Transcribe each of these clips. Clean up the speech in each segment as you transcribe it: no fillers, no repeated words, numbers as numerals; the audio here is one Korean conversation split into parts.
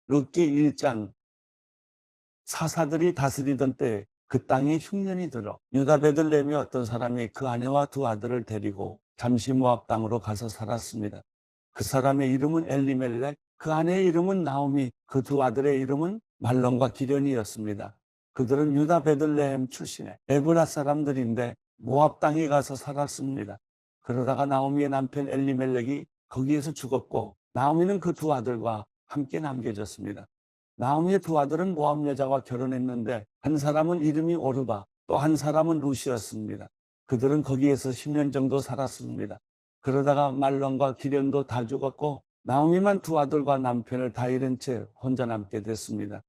룻기 1장. 사사들이 다스리던 때 그 땅에 흉년이 들어 유다 베들레헴의 어떤 사람이 그 아내와 두 아들을 데리고 잠시 모압 땅으로 가서 살았습니다. 그 사람의 이름은 엘리멜렉, 그 아내의 이름은 나오미, 그 두 아들의 이름은 말론과 기련이었습니다. 그들은 유다 베들레헴 출신의 에브라 사람들인데 모압 땅에 가서 살았습니다. 그러다가 나오미의 남편 엘리멜렉이 거기에서 죽었고 나오미는 그 두 아들과 함께 남겨졌습니다. 나오미의 두 아들은 모압 여자와 결혼했는데 한 사람은 이름이 오르바, 또 한 사람은 루시였습니다. 그들은 거기에서 10년 정도 살았습니다. 그러다가 말론과 기련도 다 죽었고 나오미만 두 아들과 남편을 다 잃은 채 혼자 남게 됐습니다.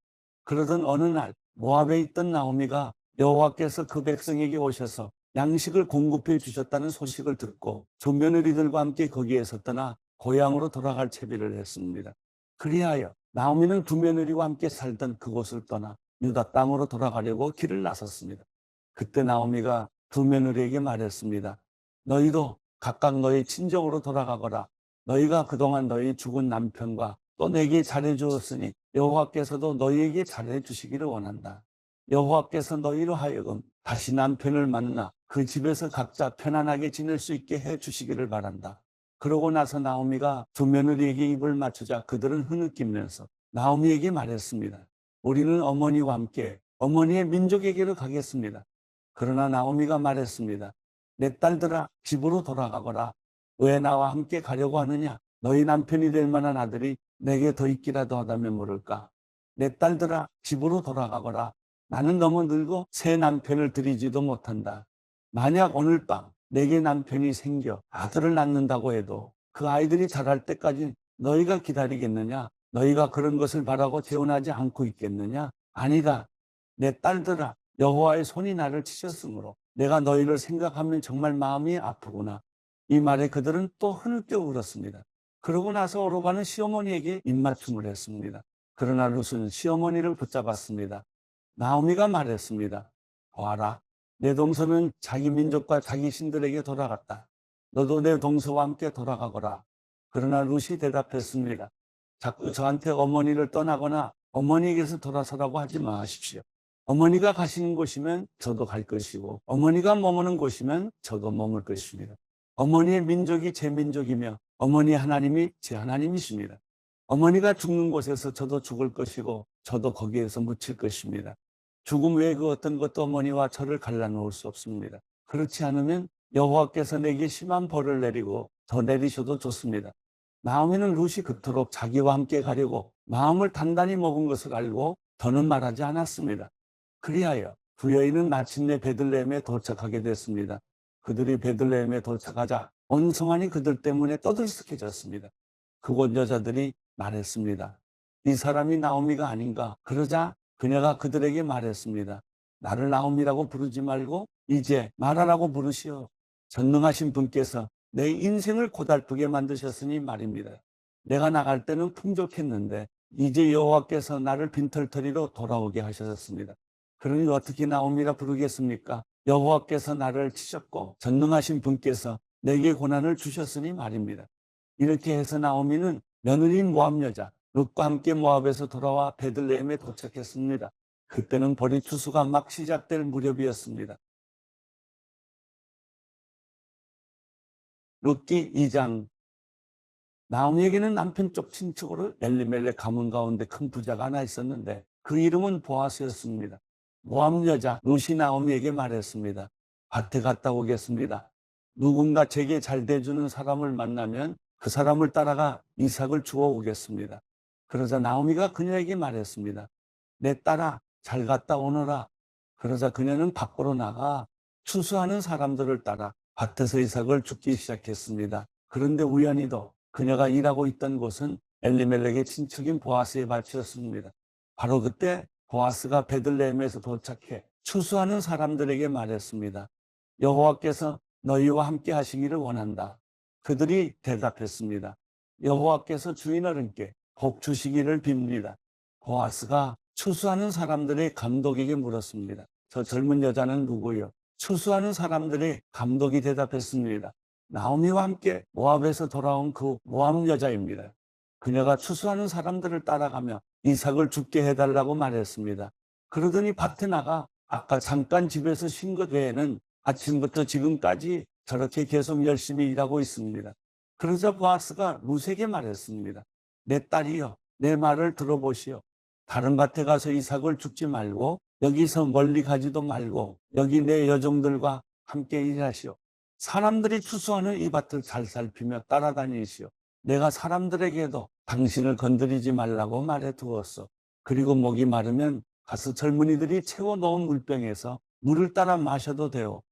그러던 어느 날 모압에 있던 나오미가 여호와께서 그 백성에게 오셔서 양식을 공급해 주셨다는 소식을 듣고 두 며느리들과 함께 거기에서 떠나 고향으로 돌아갈 채비를 했습니다. 그리하여 나오미는 두 며느리와 함께 살던 그곳을 떠나 유다 땅으로 돌아가려고 길을 나섰습니다. 그때 나오미가 두 며느리에게 말했습니다. 너희도 각각 너희 친정으로 돌아가거라. 너희가 그동안 너희 죽은 남편과 또 내게 잘해 주었으니 여호와께서도 너희에게 잘해 주시기를 원한다. 여호와께서 너희로 하여금 다시 남편을 만나 그 집에서 각자 편안하게 지낼 수 있게 해 주시기를 바란다. 그러고 나서 나오미가 두 며느리에게 입을 맞추자 그들은 흐느끼면서 나오미에게 말했습니다. 우리는 어머니와 함께 어머니의 민족에게로 가겠습니다. 그러나 나오미가 말했습니다. 내 딸들아, 집으로 돌아가거라. 왜 나와 함께 가려고 하느냐? 너희 남편이 될 만한 아들이 내게 더 있기라도 하다면 모를까? 내 딸들아, 집으로 돌아가거라. 나는 너무 늙어 새 남편을 들이지도 못한다. 만약 오늘 밤 내게 남편이 생겨 아들을 낳는다고 해도 그 아이들이 자랄 때까지 너희가 기다리겠느냐? 너희가 그런 것을 바라고 재혼하지 않고 있겠느냐? 아니다. 내 딸들아, 여호와의 손이 나를 치셨으므로 내가 너희를 생각하면 정말 마음이 아프구나. 이 말에 그들은 또 흐느껴 울었습니다. 그러고 나서 오르바는 시어머니에게 입맞춤을 했습니다. 그러나 룻은 시어머니를 붙잡았습니다. 나오미가 말했습니다. 보아라, 내 동서는 자기 민족과 자기 신들에게 돌아갔다. 너도 내 동서와 함께 돌아가거라. 그러나 룻이 대답했습니다. 자꾸 저한테 어머니를 떠나거나 어머니에게서 돌아서라고 하지 마십시오. 어머니가 가시는 곳이면 저도 갈 것이고 어머니가 머무는 곳이면 저도 머물 것입니다. 어머니의 민족이 제 민족이며 어머니의 하나님이 제 하나님이십니다. 어머니가 죽는 곳에서 저도 죽을 것이고 저도 거기에서 묻힐 것입니다. 죽음 외에 그 어떤 것도 어머니와 저를 갈라놓을 수 없습니다. 그렇지 않으면 여호와께서 내게 심한 벌을 내리고 더 내리셔도 좋습니다. 나오미는 룻이 그토록 자기와 함께 가려고 마음을 단단히 먹은 것을 알고 더는 말하지 않았습니다. 그리하여 두 여인은 마침내 베들레헴에 도착하게 됐습니다. 그들이 베들레헴에 도착하자 온 성안이 그들 때문에 떠들썩해졌습니다. 그곳 여자들이 말했습니다. 이 사람이 나오미가 아닌가? 그러자 그녀가 그들에게 말했습니다. 나를 나오미라고 부르지 말고 이제 마라라고 부르시오. 전능하신 분께서 내 인생을 고달프게 만드셨으니 말입니다. 내가 나갈 때는 풍족했는데 이제 여호와께서 나를 빈털터리로 돌아오게 하셨습니다. 그러니 어떻게 나오미라 부르겠습니까? 여호와께서 나를 치셨고 전능하신 분께서 내게 고난을 주셨으니 말입니다. 이렇게 해서 나오미는 며느리인 모압 여자 룻과 함께 모압에서 돌아와 베들레헴에 도착했습니다. 그때는 보리 추수가 막 시작될 무렵이었습니다. 룻기 2장. 나오미에게는 남편 쪽 친척으로 엘리멜렉 가문 가운데 큰 부자가 하나 있었는데 그 이름은 보아스였습니다. 모압 여자 룻이 나오미에게 말했습니다. 밭에 갔다 오겠습니다. 누군가 제게 잘 대주는 사람을 만나면 그 사람을 따라가 이삭을 주워 오겠습니다. 그러자 나오미가 그녀에게 말했습니다. 내 딸아, 잘 갔다 오너라. 그러자 그녀는 밖으로 나가 추수하는 사람들을 따라 밭에서 이삭을 줍기 시작했습니다. 그런데 우연히도 그녀가 일하고 있던 곳은 엘리멜렉의 친척인 보아스의 밭이었습니다. 바로 그때 보아스가 베들레헴에서 도착해 추수하는 사람들에게 말했습니다. 여호와께서 너희와 함께 하시기를 원한다. 그들이 대답했습니다. 여호와께서 주인 어른께 복 주시기를 빕니다. 보아스가 추수하는 사람들의 감독에게 물었습니다. 저 젊은 여자는 누구요? 추수하는 사람들의 감독이 대답했습니다. 나오미와 함께 모압에서 돌아온 그 모압 여자입니다. 그녀가 추수하는 사람들을 따라가며 이삭을 죽게 해달라고 말했습니다. 그러더니 밭에 나가 아까 잠깐 집에서 쉰 것 외에는 아침부터 지금까지 저렇게 계속 열심히 일하고 있습니다. 그러자 보아스가 룻에게 말했습니다. 내 딸이여, 내 말을 들어보시오. 다른 밭에 가서 이삭을 죽지 말고 여기서 멀리 가지도 말고 여기 내 여종들과 함께 일하시오. 사람들이 추수하는 이 밭을 잘 살피며 따라다니시오. 내가 사람들에게도 당신을 건드리지 말라고 말해 두었어. 그리고 목이 마르면 가서 젊은이들이 채워놓은 물병에서 물을 따라 마셔도 돼요.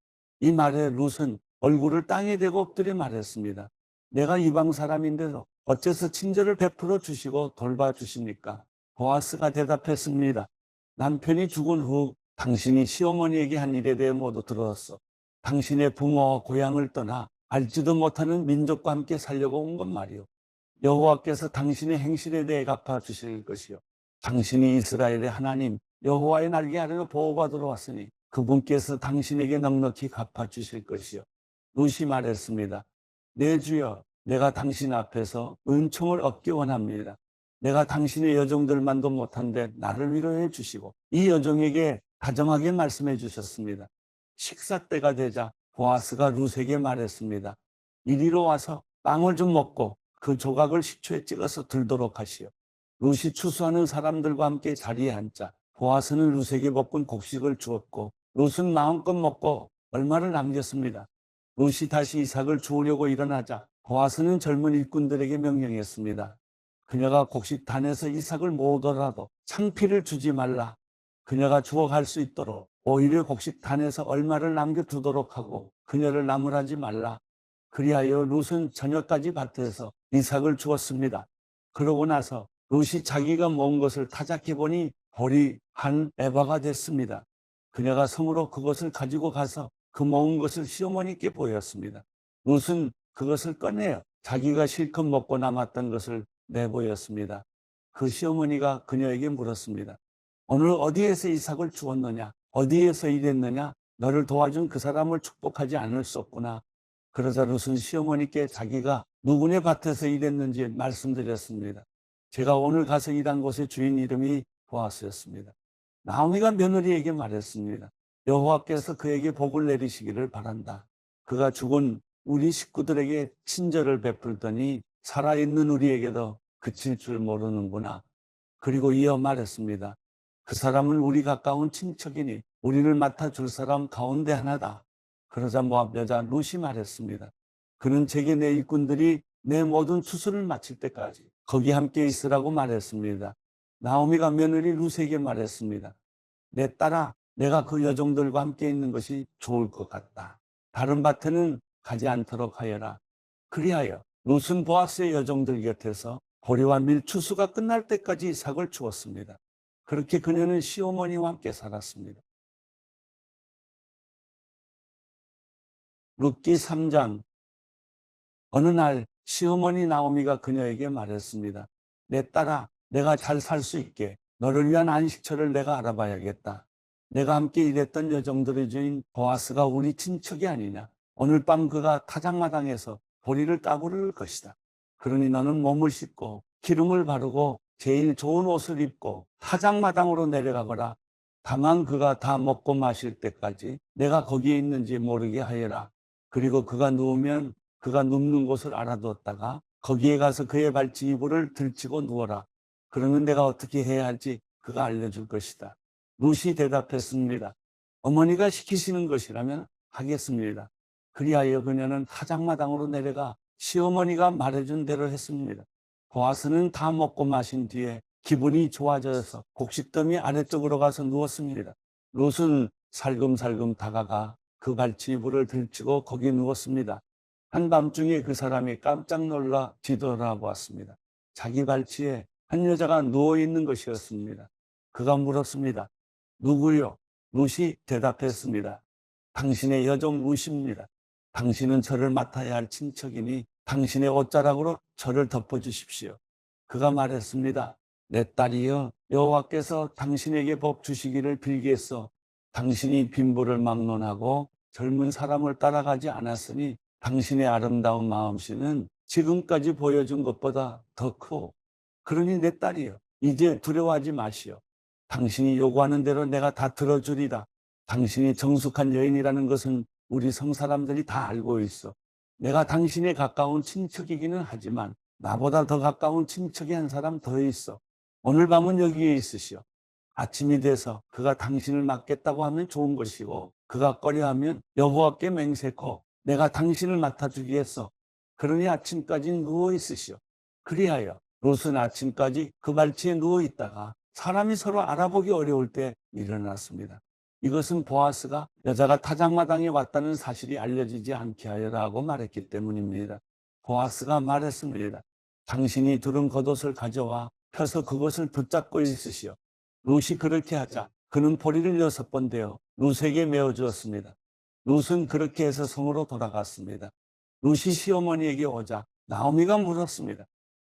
이 말에 룻은 얼굴을 땅에 대고 엎드려 말했습니다. 내가 이방 사람인데도 어째서 친절을 베풀어 주시고 돌봐주십니까? 보아스가 대답했습니다. 남편이 죽은 후 당신이 시어머니에게 한 일에 대해 모두 들었어. 당신의 부모와 고향을 떠나 알지도 못하는 민족과 함께 살려고 온 건 말이오. 여호와께서 당신의 행실에 대해 갚아주실 것이요. 당신이 이스라엘의 하나님 여호와의 날개 아래로 보호받으러 왔으니 그분께서 당신에게 넉넉히 갚아주실 것이요. 룻이 말했습니다. 내 주여, 내가 당신 앞에서 은총을 얻기 원합니다. 내가 당신의 여종들만도 못한데 나를 위로해 주시고 이 여종에게 다정하게 말씀해 주셨습니다. 식사 때가 되자 보아스가 룻에게 말했습니다. 이리로 와서 빵을 좀 먹고 그 조각을 식초에 찍어서 들도록 하시오. 룻이 추수하는 사람들과 함께 자리에 앉자 보아스는 룻에게 볶은 곡식을 주었고 룻은 마음껏 먹고 얼마를 남겼습니다. 룻이 다시 이삭을 주우려고 일어나자 보아스는 젊은 일꾼들에게 명령했습니다. 그녀가 곡식단에서 이삭을 모으더라도 창피를 주지 말라. 그녀가 주워갈 수 있도록 오히려 곡식단에서 얼마를 남겨두도록 하고 그녀를 나무라지 말라. 그리하여 룻은 저녁까지 밭에서 이삭을 주었습니다. 그러고 나서 룻이 자기가 모은 것을 타작해 보니 볼이 한 에바가 됐습니다. 그녀가 성으로 그것을 가지고 가서 그 모은 것을 시어머니께 보였습니다. 룻은 그것을 꺼내어 자기가 실컷 먹고 남았던 것을 내보였습니다. 그 시어머니가 그녀에게 물었습니다. 오늘 어디에서 이삭을 주었느냐? 어디에서 일했느냐? 너를 도와준 그 사람을 축복하지 않을 수 없구나. 그러자 룻은 시어머니께 자기가 누구네 밭에서 일했는지 말씀드렸습니다. 제가 오늘 가서 일한 곳의 주인 이름이 보아스였습니다. 나오미가 며느리에게 말했습니다. 여호와께서 그에게 복을 내리시기를 바란다. 그가 죽은 우리 식구들에게 친절을 베풀더니 살아있는 우리에게도 그칠 줄 모르는구나. 그리고 이어 말했습니다. 그 사람은 우리 가까운 친척이니 우리를 맡아줄 사람 가운데 하나다. 그러자 모압 여자 룻이 말했습니다. 그는 제게 내 일꾼들이 내 모든 추수를 마칠 때까지 거기 함께 있으라고 말했습니다. 나오미가 며느리 룻에게 말했습니다. 내 딸아, 내가 그 여종들과 함께 있는 것이 좋을 것 같다. 다른 밭에는 가지 않도록 하여라. 그리하여 룻은 보아스의 여종들 곁에서 보리와 밀 추수가 끝날 때까지 이삭을 주었습니다. 그렇게 그녀는 시어머니와 함께 살았습니다. 룻기 3장. 어느 날 시어머니 나오미가 그녀에게 말했습니다. 내 딸아, 내가 잘 살 수 있게 너를 위한 안식처를 내가 알아봐야겠다. 내가 함께 일했던 여종들의 주인 보아스가 우리 친척이 아니냐. 오늘 밤 그가 타작마당에서 보리를 따부를 것이다. 그러니 너는 몸을 씻고 기름을 바르고 제일 좋은 옷을 입고 타작마당으로 내려가거라. 다만 그가 다 먹고 마실 때까지 내가 거기에 있는지 모르게 하여라. 그리고 그가 누우면 그가 눕는 곳을 알아두었다가 거기에 가서 그의 발치 이불을 들치고 누워라. 그러면 내가 어떻게 해야 할지 그가 알려줄 것이다. 룻이 대답했습니다. 어머니가 시키시는 것이라면 하겠습니다. 그리하여 그녀는 타작마당으로 내려가 시어머니가 말해준 대로 했습니다. 보아스는 다 먹고 마신 뒤에 기분이 좋아져서 곡식더미 아래쪽으로 가서 누웠습니다. 룻은 살금살금 다가가 그 발치 이불을 들치고 거기 누웠습니다. 한밤중에 그 사람이 깜짝 놀라 뒤돌아보았습니다. 자기 발치에 한 여자가 누워있는 것이었습니다. 그가 물었습니다. 누구요? 룻이 대답했습니다. 당신의 여종 룻입니다. 당신은 저를 맡아야 할 친척이니 당신의 옷자락으로 저를 덮어주십시오. 그가 말했습니다. 내 딸이여, 여호와께서 당신에게 복 주시기를 빌겠소. 당신이 빈부를 막론하고 젊은 사람을 따라가지 않았으니 당신의 아름다운 마음씨는 지금까지 보여준 것보다 더 크고 그러니 내 딸이여, 이제 두려워하지 마시오. 당신이 요구하는 대로 내가 다 들어주리라. 당신이 정숙한 여인이라는 것은 우리 성사람들이 다 알고 있어. 내가 당신에 가까운 친척이기는 하지만 나보다 더 가까운 친척이 한 사람 더 있어. 오늘 밤은 여기에 있으시오. 아침이 돼서 그가 당신을 맡겠다고 하면 좋은 것이고, 그가 꺼려하면 여호와께 맹세코 내가 당신을 맡아주겠어. 그러니 아침까지 누워 있으시오. 그리하여 롯은 아침까지 그 발치에 누워 있다가 사람이 서로 알아보기 어려울 때 일어났습니다. 이것은 보아스가 여자가 타작마당에 왔다는 사실이 알려지지 않게 하여라고 말했기 때문입니다. 보아스가 말했습니다. 당신이 두른 겉옷을 가져와 펴서 그것을 붙잡고 있으시오. 룻이 그렇게 하자 그는 포리를 6번 대어 룻에게 메어 주었습니다. 룻은 그렇게 해서 성으로 돌아갔습니다. 룻이 시어머니에게 오자 나오미가 물었습니다.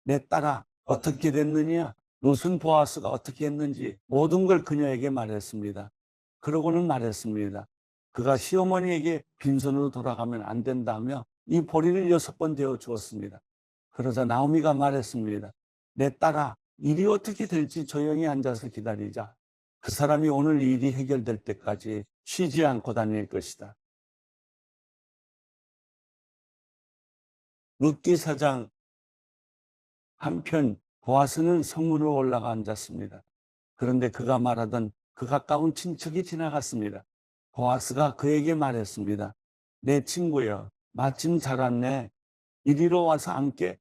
내 딸아, 어떻게 됐느냐? 룻은 보아스가 어떻게 했는지 모든 걸 그녀에게 말했습니다. 그러고는 말했습니다. 그가 시어머니에게 빈손으로 돌아가면 안 된다며 이 보리를 6번 대어 주었습니다. 그러자 나오미가 말했습니다. 내 딸아, 일이 어떻게 될지 조용히 앉아서 기다리자. 그 사람이 오늘 일이 해결될 때까지 쉬지 않고 다닐 것이다. 룻기 4장. 한편 보아스는 성문으로 올라가 앉았습니다. 그런데 그가 말하던 그 가까운 친척이 지나갔습니다. 보아스가 그에게 말했습니다. 내 친구여, 마침 잘 왔네. 이리로 와서 앉게.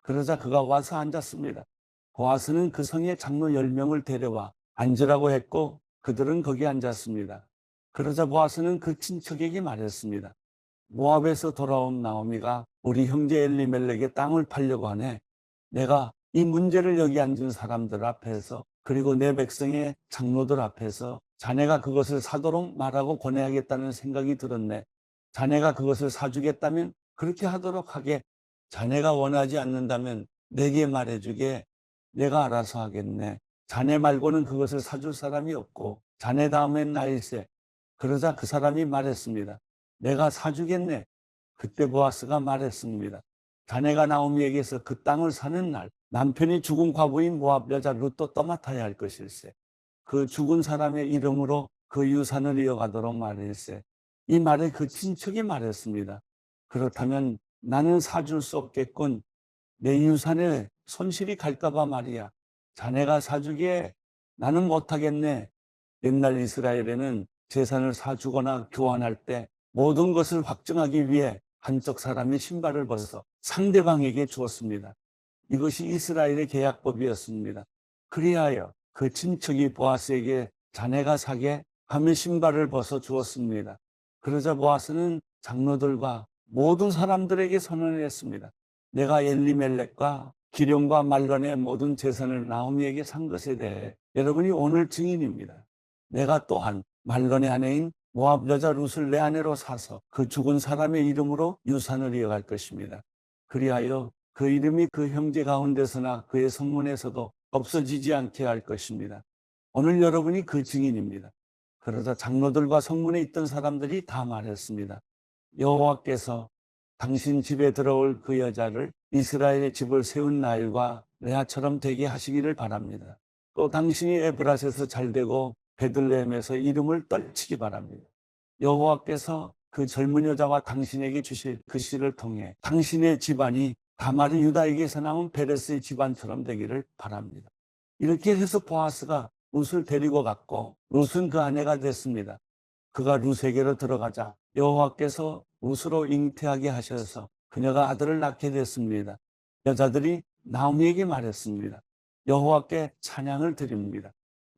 그러자 그가 와서 앉았습니다. 보아스는 그 성의 장로 10명을 데려와 앉으라고 했고 그들은 거기 앉았습니다. 그러자 보아스는 그 친척에게 말했습니다. 모압에서 돌아온 나오미가 우리 형제 엘리멜렉의 땅을 팔려고 하네. 내가 이 문제를 여기 앉은 사람들 앞에서 그리고 내 백성의 장로들 앞에서 자네가 그것을 사도록 말하고 권해야겠다는 생각이 들었네. 자네가 그것을 사주겠다면 그렇게 하도록 하게. 자네가 원하지 않는다면 내게 말해주게. 내가 알아서 하겠네. 자네 말고는 그것을 사줄 사람이 없고 자네 다음엔 나일세. 그러자 그 사람이 말했습니다. 내가 사주겠네. 그때 보아스가 말했습니다. 자네가 나오미에게서 그 땅을 사는 날 남편이 죽은 과부인 모압 여자 룻도 떠맡아야 할 것일세. 그 죽은 사람의 이름으로 그 유산을 이어가도록 말일세. 이 말에 그 친척이 말했습니다. 그렇다면 나는 사줄 수 없겠군. 내 유산에 손실이 갈까봐 말이야. 자네가 사주기에 나는 못하겠네. 옛날 이스라엘에는 재산을 사주거나 교환할 때 모든 것을 확정하기 위해 한쪽 사람이 신발을 벗어 상대방에게 주었습니다. 이것이 이스라엘의 계약법이었습니다. 그리하여 그 친척이 보아스에게 자네가 사게 하며 신발을 벗어 주었습니다. 그러자 보아스는 장로들과 모든 사람들에게 선언했습니다. 내가 엘리멜렉과 기럯과 말론의 모든 재산을 나오미에게 산 것에 대해 여러분이 오늘 증인입니다. 내가 또한 말론의 아내인 모압 여자 룻을 내 아내로 사서 그 죽은 사람의 이름으로 유산을 이어갈 것입니다. 그리하여 그 이름이 그 형제 가운데서나 그의 성문에서도 없어지지 않게 할 것입니다. 오늘 여러분이 그 증인입니다. 그러자 장로들과 성문에 있던 사람들이 다 말했습니다. 여호와께서 당신 집에 들어올 그 여자를 이스라엘의 집을 세운 나일과 레아처럼 되게 하시기를 바랍니다. 또 당신이 에브라스에서 잘되고 베들레헴에서 이름을 떨치기 바랍니다. 여호와께서 그 젊은 여자와 당신에게 주실 그 씨를 통해 당신의 집안이 다말이 유다에게서 나온 베레스의 집안처럼 되기를 바랍니다. 이렇게 해서 보아스가 룻을 데리고 갔고 룻은 그 아내가 됐습니다. 그가 룻에게로 들어가자 여호와께서 룻으로 잉태하게 하셔서 그녀가 아들을 낳게 됐습니다. 여자들이 나오미에게 말했습니다. 여호와께 찬양을 드립니다.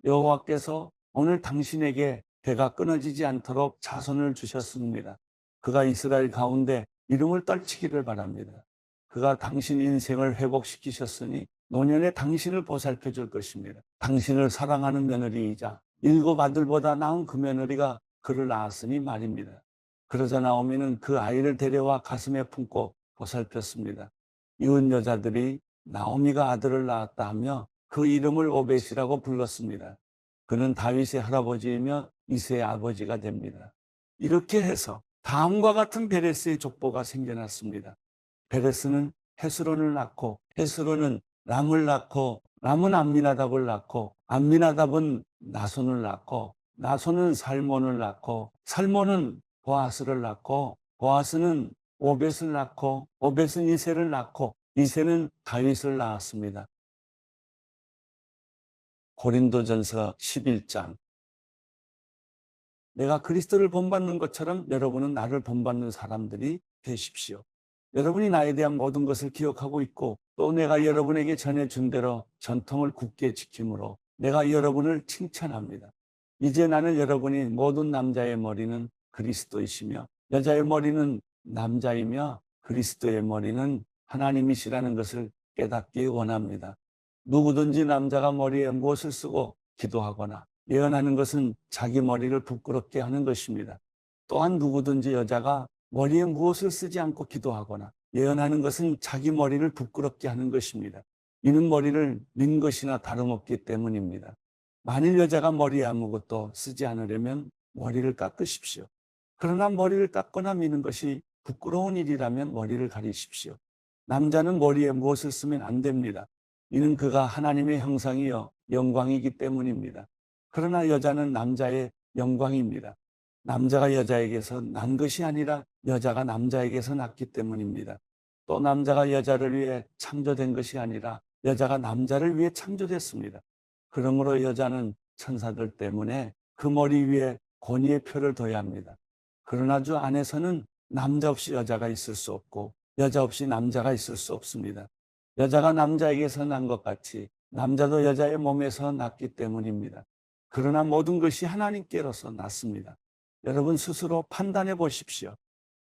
여호와께서 오늘 당신에게 배가 끊어지지 않도록 자손을 주셨습니다. 그가 이스라엘 가운데 이름을 떨치기를 바랍니다. 그가 당신 인생을 회복시키셨으니 노년에 당신을 보살펴 줄 것입니다. 당신을 사랑하는 며느리이자 7 아들보다 나은 그 며느리가 그를 낳았으니 말입니다. 그러자 나오미는 그 아이를 데려와 가슴에 품고 보살폈습니다. 이웃 여자들이 나오미가 아들을 낳았다 하며 그 이름을 오벳이라고 불렀습니다. 그는 다윗의 할아버지이며 이새의 아버지가 됩니다. 이렇게 해서 다음과 같은 베레스의 족보가 생겨났습니다. 베레스는 헤스론을 낳고 헤스론은 람을 낳고 람은 암미나답을 낳고 암미나답은 나손을 낳고 나손은 살몬을 낳고 살몬은 보아스를 낳고 보아스는 오벳을 낳고 오벳은 이새를 낳고 이새는 다윗을 낳았습니다. 고린도전서 11장. 내가 그리스도를 본받는 것처럼 여러분은 나를 본받는 사람들이 되십시오. 여러분이 나에 대한 모든 것을 기억하고 있고 또 내가 여러분에게 전해준 대로 전통을 굳게 지킴으로 내가 여러분을 칭찬합니다. 이제 나는 여러분이 모든 남자의 머리는 그리스도이시며 여자의 머리는 남자이며 그리스도의 머리는 하나님이시라는 것을 깨닫기 원합니다. 누구든지 남자가 머리에 무엇을 쓰고 기도하거나 예언하는 것은 자기 머리를 부끄럽게 하는 것입니다. 또한 누구든지 여자가 머리에 무엇을 쓰지 않고 기도하거나 예언하는 것은 자기 머리를 부끄럽게 하는 것입니다. 이는 머리를 민 것이나 다름없기 때문입니다. 만일 여자가 머리에 아무것도 쓰지 않으려면 머리를 깎으십시오. 그러나 머리를 깎거나 미는 것이 부끄러운 일이라면 머리를 가리십시오. 남자는 머리에 무엇을 쓰면 안 됩니다. 이는 그가 하나님의 형상이요 영광이기 때문입니다. 그러나 여자는 남자의 영광입니다. 남자가 여자에게서 난 것이 아니라 여자가 남자에게서 났기 때문입니다. 또 남자가 여자를 위해 창조된 것이 아니라 여자가 남자를 위해 창조됐습니다. 그러므로 여자는 천사들 때문에 그 머리 위에 권위의 표를 둬야 합니다. 그러나 주 안에서는 남자 없이 여자가 있을 수 없고 여자 없이 남자가 있을 수 없습니다. 여자가 남자에게서 난 것 같이 남자도 여자의 몸에서 났기 때문입니다. 그러나 모든 것이 하나님께로서 났습니다. 여러분 스스로 판단해 보십시오.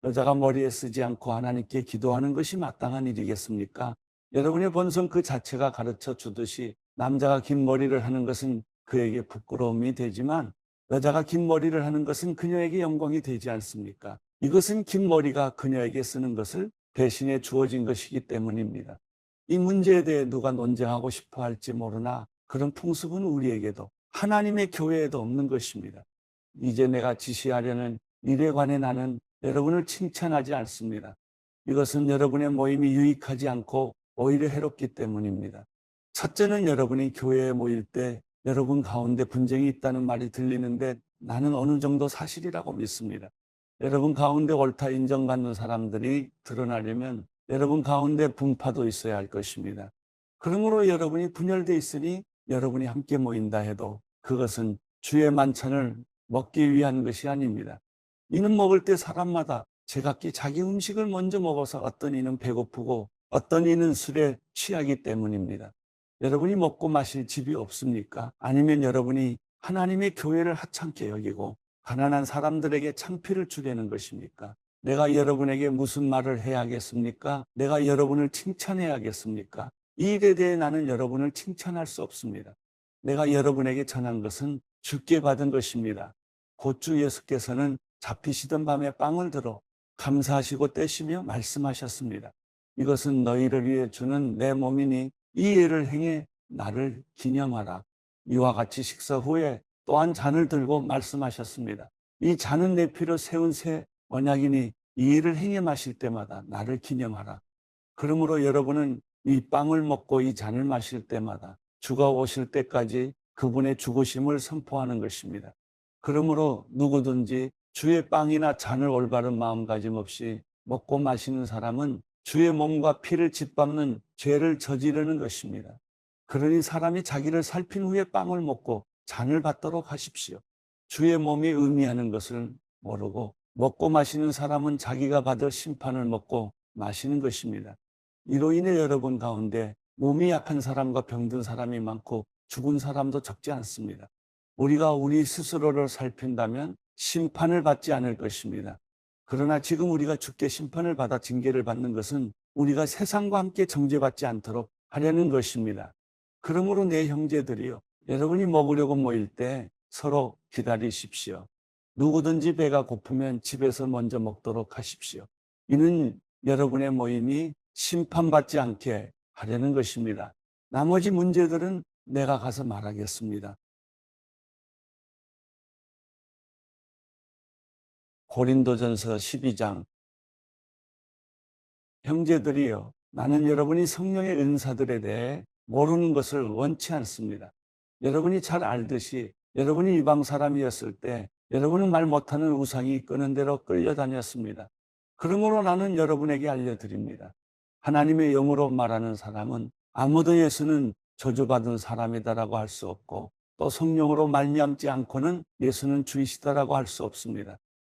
여자가 머리에 쓰지 않고 하나님께 기도하는 것이 마땅한 일이겠습니까? 여러분의 본성 그 자체가 가르쳐 주듯이 남자가 긴 머리를 하는 것은 그에게 부끄러움이 되지만 여자가 긴 머리를 하는 것은 그녀에게 영광이 되지 않습니까? 이것은 긴 머리가 그녀에게 쓰는 것을 대신해 주어진 것이기 때문입니다. 이 문제에 대해 누가 논쟁하고 싶어 할지 모르나 그런 풍습은 우리에게도 하나님의 교회에도 없는 것입니다. 이제 내가 지시하려는 일에 관해 나는 여러분을 칭찬하지 않습니다. 이것은 여러분의 모임이 유익하지 않고 오히려 해롭기 때문입니다. 첫째는 여러분이 교회에 모일 때 여러분 가운데 분쟁이 있다는 말이 들리는데 나는 어느 정도 사실이라고 믿습니다. 여러분 가운데 옳다 인정받는 사람들이 드러나려면 여러분 가운데 분파도 있어야 할 것입니다. 그러므로 여러분이 분열되어 있으니 여러분이 함께 모인다 해도 그것은 주의 만찬을 먹기 위한 것이 아닙니다. 이는 먹을 때 사람마다 제각기 자기 음식을 먼저 먹어서 어떤 이는 배고프고 어떤 이는 술에 취하기 때문입니다. 여러분이 먹고 마실 집이 없습니까? 아니면 여러분이 하나님의 교회를 하찮게 여기고 가난한 사람들에게 창피를 주려는 것입니까? 내가 여러분에게 무슨 말을 해야겠습니까? 내가 여러분을 칭찬해야겠습니까? 이 일에 대해 나는 여러분을 칭찬할 수 없습니다. 내가 여러분에게 전한 것은 주께 받은 것입니다. 곧 주 예수께서는 잡히시던 밤에 빵을 들어 감사하시고 떼시며 말씀하셨습니다. 이것은 너희를 위해 주는 내 몸이니 이 일을 행해 나를 기념하라. 이와 같이 식사 후에 또한 잔을 들고 말씀하셨습니다. 이 잔은 내 피로 세운 새 언약이니 이 일을 행해 마실 때마다 나를 기념하라. 그러므로 여러분은 이 빵을 먹고 이 잔을 마실 때마다 주가 오실 때까지 그분의 죽으심을 선포하는 것입니다. 그러므로 누구든지 주의 빵이나 잔을 올바른 마음가짐 없이 먹고 마시는 사람은 주의 몸과 피를 짓밟는 죄를 저지르는 것입니다. 그러니 사람이 자기를 살핀 후에 빵을 먹고 잔을 받도록 하십시오. 주의 몸이 의미하는 것을 모르고 먹고 마시는 사람은 자기가 받을 심판을 먹고 마시는 것입니다. 이로 인해 여러분 가운데 몸이 약한 사람과 병든 사람이 많고 죽은 사람도 적지 않습니다. 우리가 우리 스스로를 살핀다면 심판을 받지 않을 것입니다. 그러나 지금 우리가 주께 심판을 받아 징계를 받는 것은 우리가 세상과 함께 정죄받지 않도록 하려는 것입니다. 그러므로 내 형제들이요, 여러분이 먹으려고 모일 때 서로 기다리십시오. 누구든지 배가 고프면 집에서 먼저 먹도록 하십시오. 이는 여러분의 모임이 심판받지 않게 하려는 것입니다. 나머지 문제들은 내가 가서 말하겠습니다. 고린도전서 12장. 형제들이여, 나는 여러분이 성령의 은사들에 대해 모르는 것을 원치 않습니다. 여러분이 잘 알듯이 여러분이 이방 사람이었을 때 여러분은 말 못하는 우상이 이끄는 대로 끌려다녔습니다. 그러므로 나는 여러분에게 알려드립니다. 하나님의 영으로 말하는 사람은 아무도 예수는 저주받은 사람이다라고 할 수 없고, 또 성령으로 말미암지 않고는 예수는 주이시다라고 할 수 없습니다.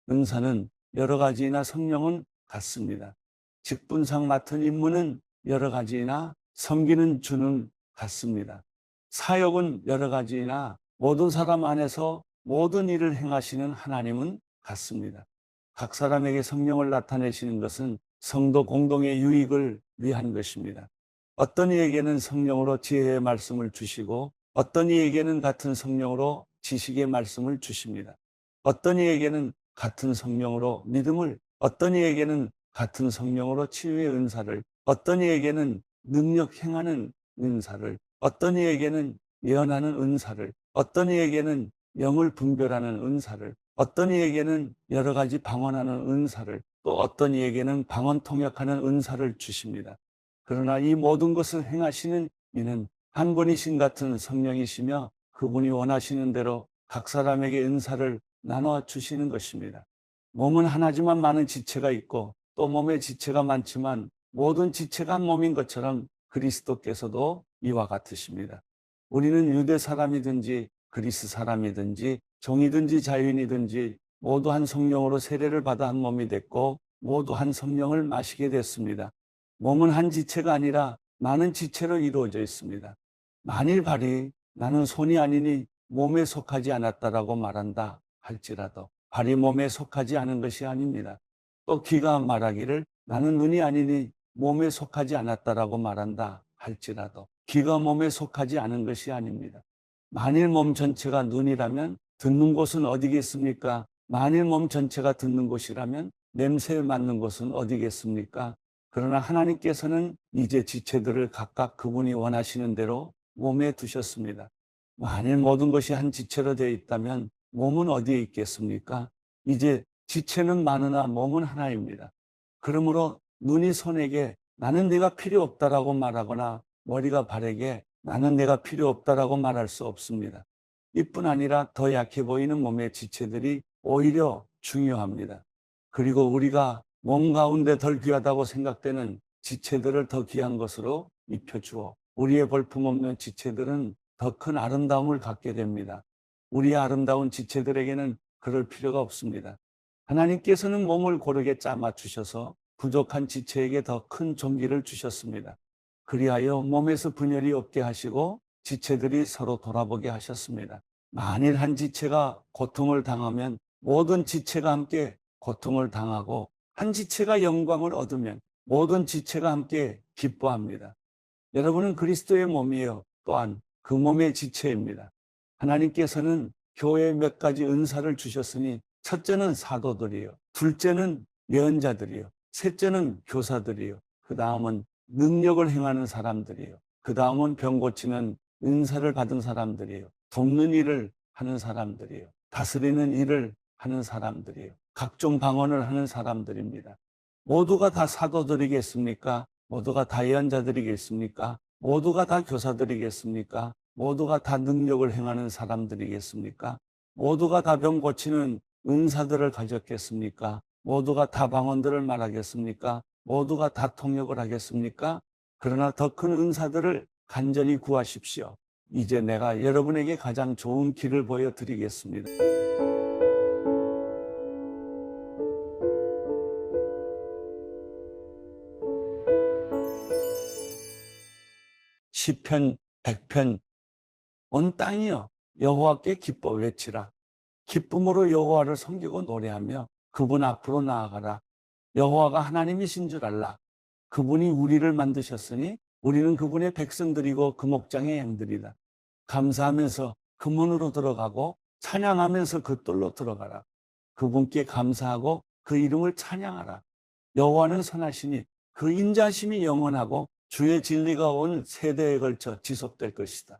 은사는 여러 가지이나 성령은 같습니다. 직분상 맡은 임무는 여러 가지이나 섬기는 주는 같습니다. 사역은 여러 가지이나 모든 사람 안에서 모든 일을 행하시는 하나님은 같습니다. 각 사람에게 성령을 나타내시는 것은 성도 공동의 유익을 위한 것입니다. 어떤 이에게는 성령으로 지혜의 말씀을 주시고, 어떤 이에게는 같은 성령으로 지식의 말씀을 주십니다. 어떤 이에게는 같은 성령으로 믿음을, 어떤 이에게는 같은 성령으로 치유의 은사를, 어떤 이에게는 능력 행하는 은사를, 어떤 이에게는 예언하는 은사를, 어떤 이에게는 영을 분별하는 은사를, 어떤 이에게는 여러 가지 방언하는 은사를, 또 어떤 이에게는 방언 통역하는 은사를 주십니다. 그러나 이 모든 것을 행하시는 이는 한 분이신 같은 성령이시며, 그분이 원하시는 대로 각 사람에게 은사를 나눠 주시는 것입니다. 몸은 하나지만 많은 지체가 있고, 또 몸에 지체가 많지만 모든 지체가 한 몸인 것처럼 그리스도께서도 이와 같으십니다. 우리는 유대 사람이든지 그리스 사람이든지 종이든지 자유인이든지 모두 한 성령으로 세례를 받아 한 몸이 됐고, 모두 한 성령을 마시게 됐습니다. 몸은 한 지체가 아니라 많은 지체로 이루어져 있습니다. 만일 발이 나는 손이 아니니 몸에 속하지 않았다라고 말한다 할지라도 발이 몸에 속하지 않은 것이 아닙니다. 또 귀가 말하기를 나는 눈이 아니니 몸에 속하지 않았다라고 말한다 할지라도 귀가 몸에 속하지 않은 것이 아닙니다. 만일 몸 전체가 눈이라면 듣는 곳은 어디겠습니까? 만일 몸 전체가 듣는 곳이라면 냄새에 맡는 곳은 어디겠습니까? 그러나 하나님께서는 이제 지체들을 각각 그분이 원하시는 대로 몸에 두셨습니다. 만일 모든 것이 한 지체로 되어 있다면 몸은 어디에 있겠습니까? 이제 지체는 많으나 몸은 하나입니다. 그러므로 눈이 손에게 나는 내가 필요 없다라고 말하거나 머리가 발에게 나는 내가 필요 없다라고 말할 수 없습니다. 이뿐 아니라 더 약해 보이는 몸의 지체들이 오히려 중요합니다. 그리고 우리가 몸 가운데 덜 귀하다고 생각되는 지체들을 더 귀한 것으로 입혀주어 우리의 볼품없는 지체들은 더 큰 아름다움을 갖게 됩니다. 우리의 아름다운 지체들에게는 그럴 필요가 없습니다. 하나님께서는 몸을 고르게 짜 맞추셔서 부족한 지체에게 더 큰 존귀를 주셨습니다. 그리하여 몸에서 분열이 없게 하시고 지체들이 서로 돌아보게 하셨습니다. 만일 한 지체가 고통을 당하면 모든 지체가 함께 고통을 당하고, 한 지체가 영광을 얻으면 모든 지체가 함께 기뻐합니다. 여러분은 그리스도의 몸이에요. 또한 그 몸의 지체입니다. 하나님께서는 교회에 몇 가지 은사를 주셨으니, 첫째는 사도들이요, 둘째는 예언자들이요, 셋째는 교사들이요, 그 다음은 능력을 행하는 사람들이요, 그 다음은 병 고치는 은사를 받은 사람들이요, 돕는 일을 하는 사람들이요, 다스리는 일을 하는 사람들이요, 각종 방언을 하는 사람들입니다. 모두가 다 사도들이겠습니까? 모두가 다 예언자들이겠습니까? 모두가 다 교사들이겠습니까? 모두가 다 능력을 행하는 사람들이겠습니까? 모두가 다 병 고치는 은사들을 가졌겠습니까? 모두가 다 방언들을 말하겠습니까? 모두가 다 통역을 하겠습니까? 그러나 더 큰 은사들을 간절히 구하십시오. 이제 내가 여러분에게 가장 좋은 길을 보여드리겠습니다. 시편 100편 온 땅이여 여호와께 기뻐 외치라. 기쁨으로 여호와를 섬기고 노래하며 그분 앞으로 나아가라. 여호와가 하나님이신 줄 알라. 그분이 우리를 만드셨으니 우리는 그분의 백성들이고 그 목장의 양들이다. 감사하면서 그 문으로 들어가고 찬양하면서 그 뜰로 들어가라. 그분께 감사하고 그 이름을 찬양하라. 여호와는 선하시니 그 인자심이 영원하고 주의 진리가 온 세대에 걸쳐 지속될 것이다.